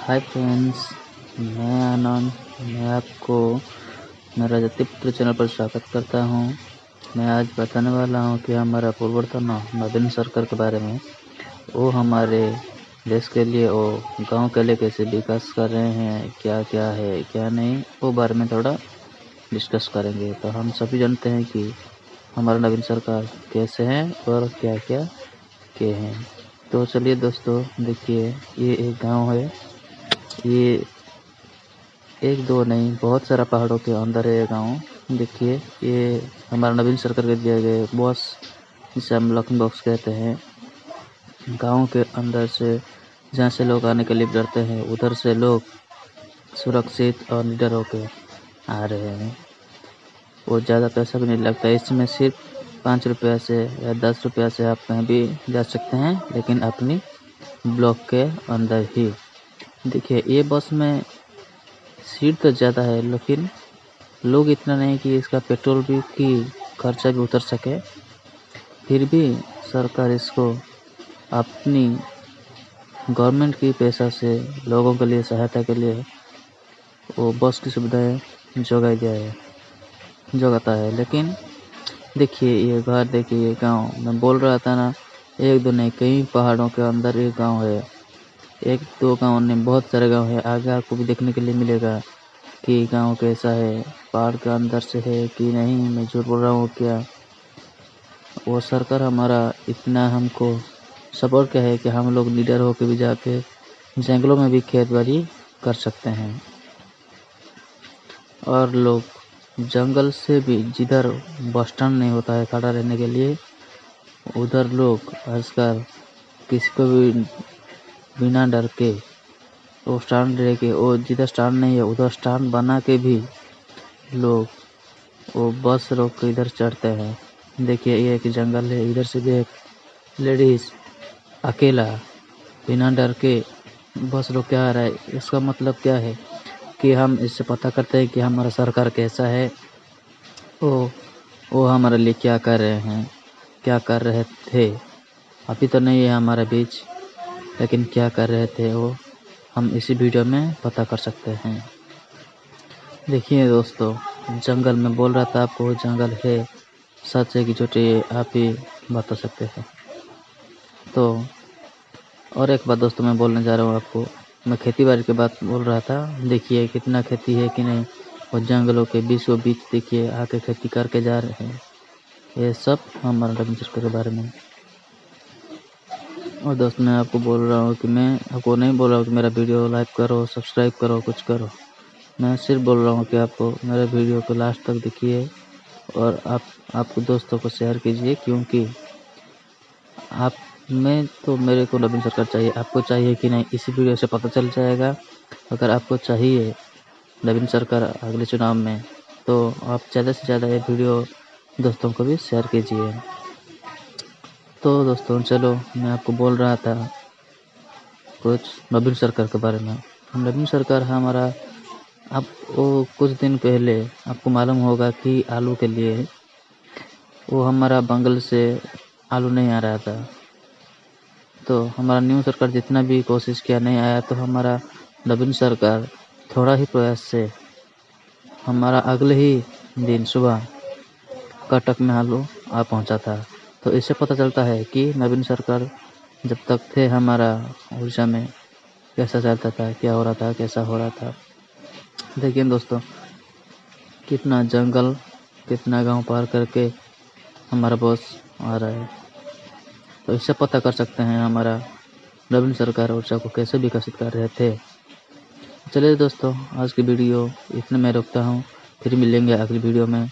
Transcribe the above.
Hi friends, मैं आनंद। मैं आपको मेरा जतिपुत्र चैनल पर स्वागत करता हूं। मैं आज बताने वाला हूं कि हमारा पूर्वतन नवीन सरकार के बारे में। वो हमारे देश के लिए, वो गांव के लिए कैसे विकास कर रहे हैं, क्या क्या है क्या नहीं, वो बारे में थोड़ा डिस्कस करेंगे। तो हम सभी जानते हैं कि हमारा नवीन सरकार कैसे हैं और क्या क्या किए हैं। तो चलिए दोस्तों, देखिए, ये एक गाँव है। ये एक दो नहीं, बहुत सारा पहाड़ों के अंदर है ये गाँव। देखिए, ये हमारा नवीन सरकार के दिए गए बॉस, जिसे हम लखन बॉक्स कहते हैं। गांव के अंदर से जहाँ से लोग आने के लिए डरते हैं, उधर से लोग सुरक्षित और निडर होकर आ रहे हैं। वो ज़्यादा पैसा भी नहीं लगता, इसमें सिर्फ 5 रुपया से या 10 रुपया से आप कहीं भी जा सकते हैं, लेकिन अपनी ब्लॉक के अंदर ही। देखिए, ये बस में सीट तो ज़्यादा है, लेकिन लोग इतना नहीं कि इसका पेट्रोल भी की खर्चा भी उतर सके। फिर भी सरकार इसको अपनी गवर्नमेंट की पैसा से लोगों के लिए सहायता के लिए वो बस की सुविधाएं जोगाता है। लेकिन देखिए, ये घर, देखिए, ये गांव मैं बोल रहा था ना, एक दो नहीं, कई पहाड़ों के अंदर एक गांव है। एक दो गांव नहीं, बहुत सारे गांव है। आगे आपको भी देखने के लिए मिलेगा कि गांव कैसा है, पहाड़ के अंदर से है कि नहीं, मैं झूठ बोल रहा हूँ क्या। वो सरकार हमारा इतना हमको सपोर्ट किया है कि हम लोग लीडर होकर भी जाके जंगलों में भी खेती बाड़ी कर सकते हैं। और लोग जंगल से भी, जिधर बस स्टैंड नहीं होता है खड़ा रहने के लिए, उधर लोग आजकल किसी को भी बिना डर के वो स्टैंड रह के, वो जिधर स्टैंड नहीं है उधर स्टैंड बना के भी लोग वो बस रोक के इधर चढ़ते हैं। देखिए, ये एक जंगल है, इधर से भी एक लेडीज अकेला बिना डर के बस रोक के आ रहा है। इसका मतलब क्या है कि हम इससे पता करते हैं कि हमारा सरकार कैसा है। वो हमारे लिए क्या कर रहे हैं, क्या कर रहे थे। अभी तो नहीं है हमारे बीच, लेकिन क्या कर रहे थे वो हम इसी वीडियो में पता कर सकते हैं। देखिए दोस्तों, जंगल में बोल रहा था आपको, जंगल है, सच है कि झूठ है आप ही बता सकते हैं। तो और एक बात दोस्तों मैं बोलने जा रहा हूँ आपको, मैं खेती बाड़ी की बात बोल रहा था। देखिए कितना खेती है कि नहीं, और जंगलों के बीचों बीच देखिए आके खेती करके जा रहे हैं। ये सब हमारा नवीन सरकार के बारे में। और दोस्त, मैं आपको बोल रहा हूँ कि मैं आपको नहीं बोल रहा हूँ कि मेरा वीडियो लाइक करो, सब्सक्राइब करो, कुछ करो। मैं सिर्फ बोल रहा हूँ कि आपको मेरे वीडियो को लास्ट तक देखिए और आपको दोस्तों को शेयर कीजिए, क्योंकि आप में तो मेरे को नवीन सरकार चाहिए। आपको चाहिए कि नहीं, इसी वीडियो से पता चल जाएगा। अगर आपको चाहिए नवीन सरकार अगले चुनाव में, तो आप ज़्यादा से ज़्यादा ये वीडियो दोस्तों को भी शेयर कीजिए। तो दोस्तों चलो, मैं आपको बोल रहा था कुछ नवीन सरकार के बारे में। नवीन सरकार हमारा, अब वो कुछ दिन पहले आपको मालूम होगा कि आलू के लिए वो हमारा बंगाल से आलू नहीं आ रहा था। तो हमारा न्यू सरकार जितना भी कोशिश किया, नहीं आया। तो हमारा नवीन सरकार थोड़ा ही प्रयास से हमारा अगले ही दिन सुबह कटक में आलू आ पहुंचा था। तो इससे पता चलता है कि नवीन सरकार जब तक थे हमारा उड़ीसा में, कैसा चलता था, क्या हो रहा था, कैसा हो रहा था। देखिए दोस्तों, कितना जंगल, कितना गांव पार करके हमारा बॉस आ रहा है। तो इससे पता कर सकते हैं हमारा नवीन सरकार उड़ीसा को कैसे विकसित कर रहे थे। चलिए दोस्तों, आज की वीडियो इतने में रोकता हूँ, फिर मिलेंगे अगली वीडियो में।